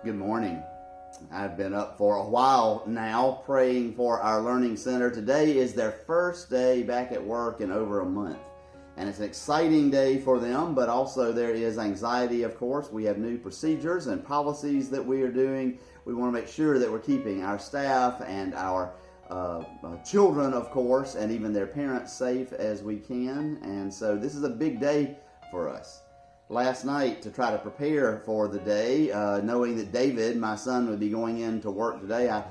Good morning. I've been up for a while now praying for our Learning Center. Today is their first day back at work in over a month. And it's an exciting day for them, but also there is anxiety, of course. We have new procedures and policies that we are doing. We want to make sure that we're keeping our staff and our children, of course, and even their parents safe as we can. And so this is a big day for us. Last night, to try to prepare for the day, knowing that David, my son, would be going into work today, I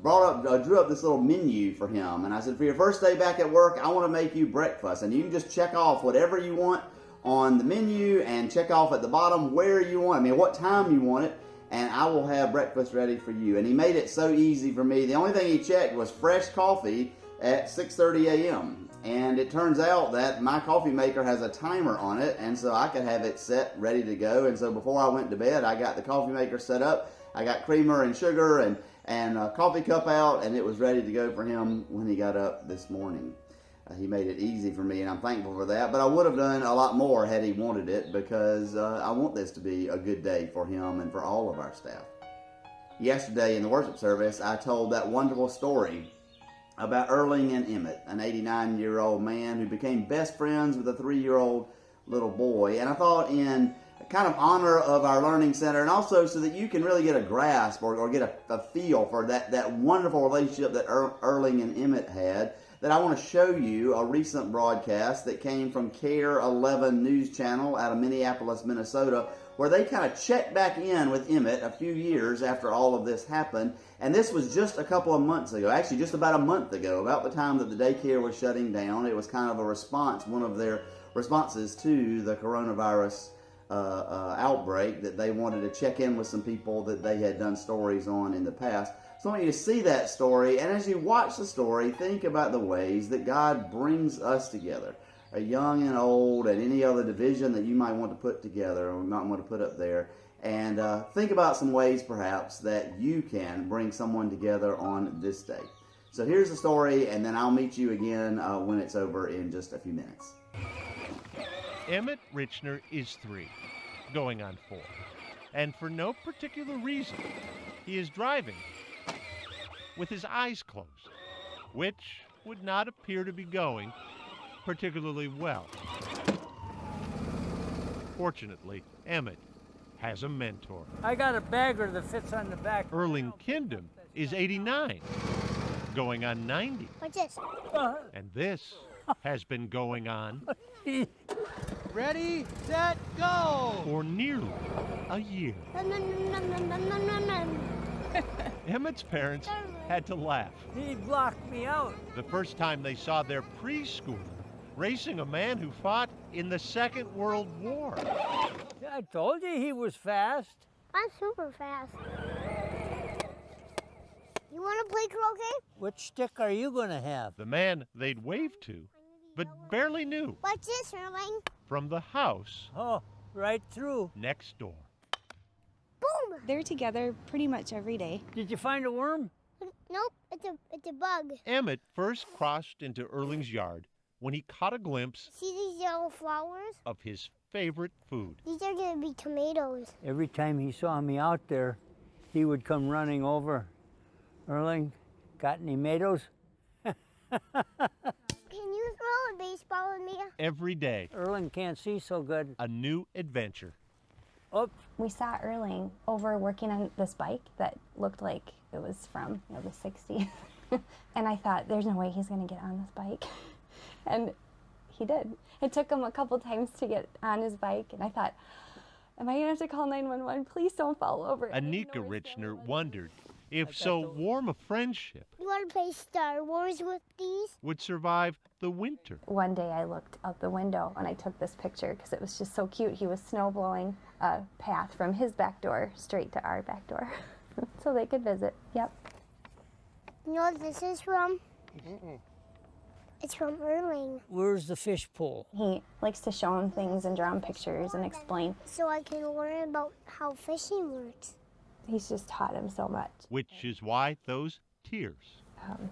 drew up this little menu for him. And I said, for your first day back at work, I want to make you breakfast. And you can just check off whatever you want on the menu and check off at the bottom where you want it. I mean, what time you want it. And I will have breakfast ready for you. And he made it so easy for me. The only thing he checked was fresh coffee at 6:30 a.m. And it turns out that my coffee maker has a timer on it, and so I could have it set ready to go. And so before I went to bed, I got the coffee maker set up. I got creamer and sugar and a coffee cup out, and it was ready to go for him when he got up this morning. He made it easy for me, and I'm thankful for that. But I would have done a lot more had he wanted it, because I want this to be a good day for him and for all of our staff. Yesterday in the worship service, I told that wonderful story about Erling and Emmett, an 89-year-old man who became best friends with a 3-year-old little boy. And I thought, in kind of honor of our Learning Center, and also so that you can really get a grasp or get a feel for that wonderful relationship that Erling and Emmett had, that I want to show you a recent broadcast that came from KARE 11 News Channel out of Minneapolis, Minnesota, where they kind of checked back in with Emmett a few years after all of this happened. And this was just a couple of months ago, actually just about a month ago, about the time that the daycare was shutting down. It was kind of a response, one of their responses to the coronavirus outbreak, that they wanted to check in with some people that they had done stories on in the past. So I want you to see that story, and as you watch the story, think about the ways that God brings us together, young and old, and any other division that you might want to put together or might want to put up there. And think about some ways, perhaps, that you can bring someone together on this day. So here's the story, and then I'll meet you again when it's over in just a few minutes. Emmett Richner is 3, going on 4. And for no particular reason, he is driving with his eyes closed, which would not appear to be going particularly well. Fortunately, Emmett has a mentor. I got a bagger that fits on the back. Erling Kindom is 89, going on 90. What's this? And this has been going on Ready, set, go! for nearly a year. Emmett's parents had to laugh He blocked me out. the first time they saw their preschooler racing a man who fought in the Second World War. I told you he was fast. I'm super fast. You want to play croquet? Which stick are you going to have? The man they'd waved to, but barely knew, What's this, Erling? from the house Oh, right through. next door. Boom! They're together pretty much every day. Did you find a worm? Nope, it's a bug. Emmett first crossed into Erling's yard when he caught a glimpse See these yellow flowers? of his favorite food. These are going to be tomatoes. Every time he saw me out there, he would come running over. Erling, got any tomatoes? Can you throw a baseball with me? Every day, Erling can't see so good. a new adventure. Oops. We saw Erling over working on this bike that looked like it was from the 60s. And I thought, there's no way he's going to get on this bike. And he did. It took him a couple times to get on his bike. And I thought, am I going to have to call 911? Please don't fall over. Anika Richner wondered if so warm a friendship You want to play Star Wars with these? would survive the winter. One day I looked out the window and I took this picture because it was just so cute. He was snow blowing a path from his back door straight to our back door so they could visit. Yep. You know what this is from? It's from Erling. Where's the fish pool? He likes to show him things and draw him pictures and explain. So I can learn about how fishing works. He's just taught him so much. Which is why those tears Um,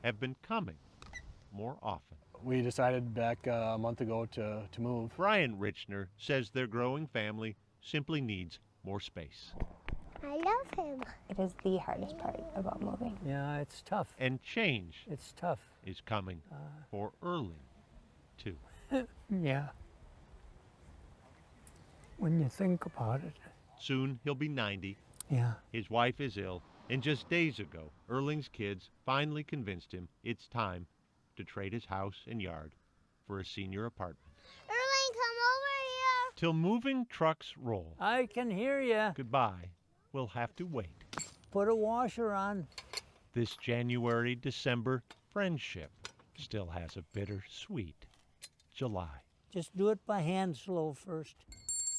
have been coming more often. We decided back a month ago to move. Brian Richner says their growing family simply needs more space. I love him. It is the hardest part about moving. Yeah, it's tough. And change It's tough. is coming for Erling, too. Yeah. When you think about it. Soon he'll be 90. Yeah. His wife is ill. And just days ago, Erling's kids finally convinced him it's time to trade his house and yard for a senior apartment. Erling, come over here. Till moving trucks roll. I can hear you. Goodbye. We'll have to wait. Put a washer on. This January-December friendship still has a bittersweet July. Just do it by hand slow first.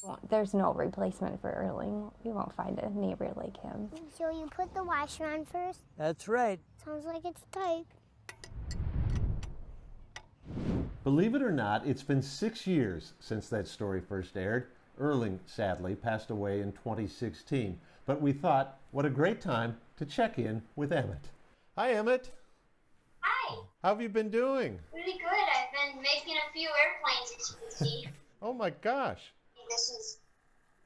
Well, there's no replacement for Erling. You won't find a neighbor like him. So you put the washer on first? That's right. Sounds like it's tight. Believe it or not, it's been 6 years since that story first aired. Erling, sadly, passed away in 2016. But we thought, what a great time to check in with Emmett. Hi, Emmett. Hi, How have you been doing? really good. I've been making a few airplanes, as you can see. Oh my gosh. This is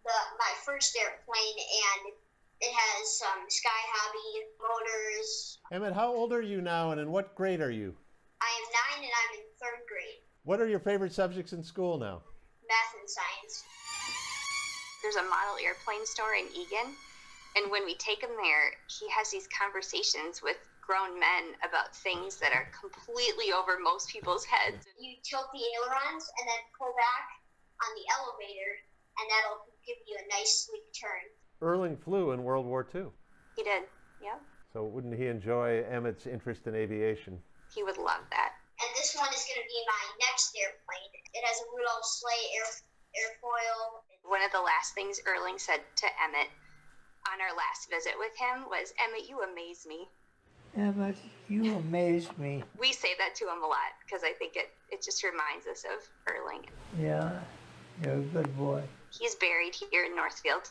my first airplane, and it has some Sky Hobby motors. Emmett, how old are you now and in what grade are you? I am 9 and I'm in 3rd grade, What are your favorite subjects in school now? math and science. There's a model airplane store in Egan, and when we take him there, he has these conversations with grown men about things that are completely over most people's heads. You tilt the ailerons and then pull back on the elevator, and that'll give you a nice sleek turn. Erling flew in World War II. He did, yep. So wouldn't he enjoy Emmett's interest in aviation? He would love that. And this one is going to be my next airplane. It has a Rudolph sleigh airfoil. One of the last things Erling said to Emmett on our last visit with him was, "Emmett, you amaze me." Emmett, you amaze me. We say that to him a lot because I think it just reminds us of Erling. Yeah, you're a good boy. He's buried here in Northfield,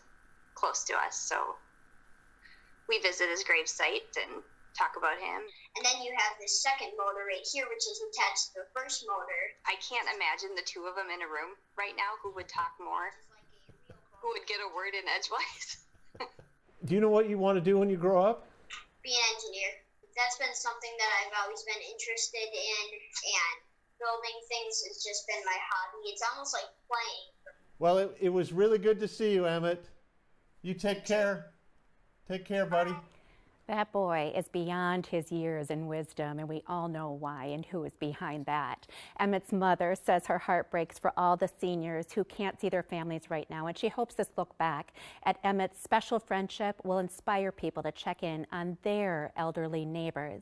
close to us, so we visit his gravesite and talk about him. And then you have this second motor right here, which is attached to the first motor. I can't imagine the two of them in a room right now who would talk more, who would get a word in edgewise. Do you know what you want to do when you grow up? Be an engineer. That's been something that I've always been interested in, and building things has just been my hobby. It's almost like playing. Well, it was really good to see you, Emmett. You take care. Take care, buddy. That boy is beyond his years in wisdom, and we all know why and who is behind that. Emmett's mother says her heart breaks for all the seniors who can't see their families right now, and she hopes this look back at Emmett's special friendship will inspire people to check in on their elderly neighbors.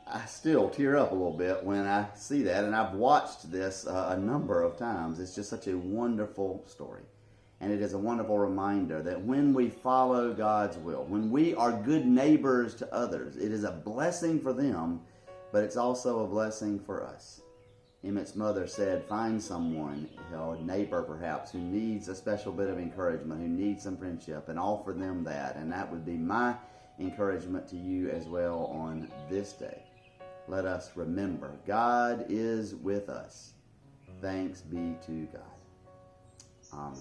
I still tear up a little bit when I see that, and I've watched this a number of times. It's just such a wonderful story. And it is a wonderful reminder that when we follow God's will, when we are good neighbors to others, it is a blessing for them, but it's also a blessing for us. Emmett's mother said, find someone, a neighbor perhaps, who needs a special bit of encouragement, who needs some friendship, and offer them that. And that would be my encouragement to you as well on this day. Let us remember, God is with us. Thanks be to God. Amen.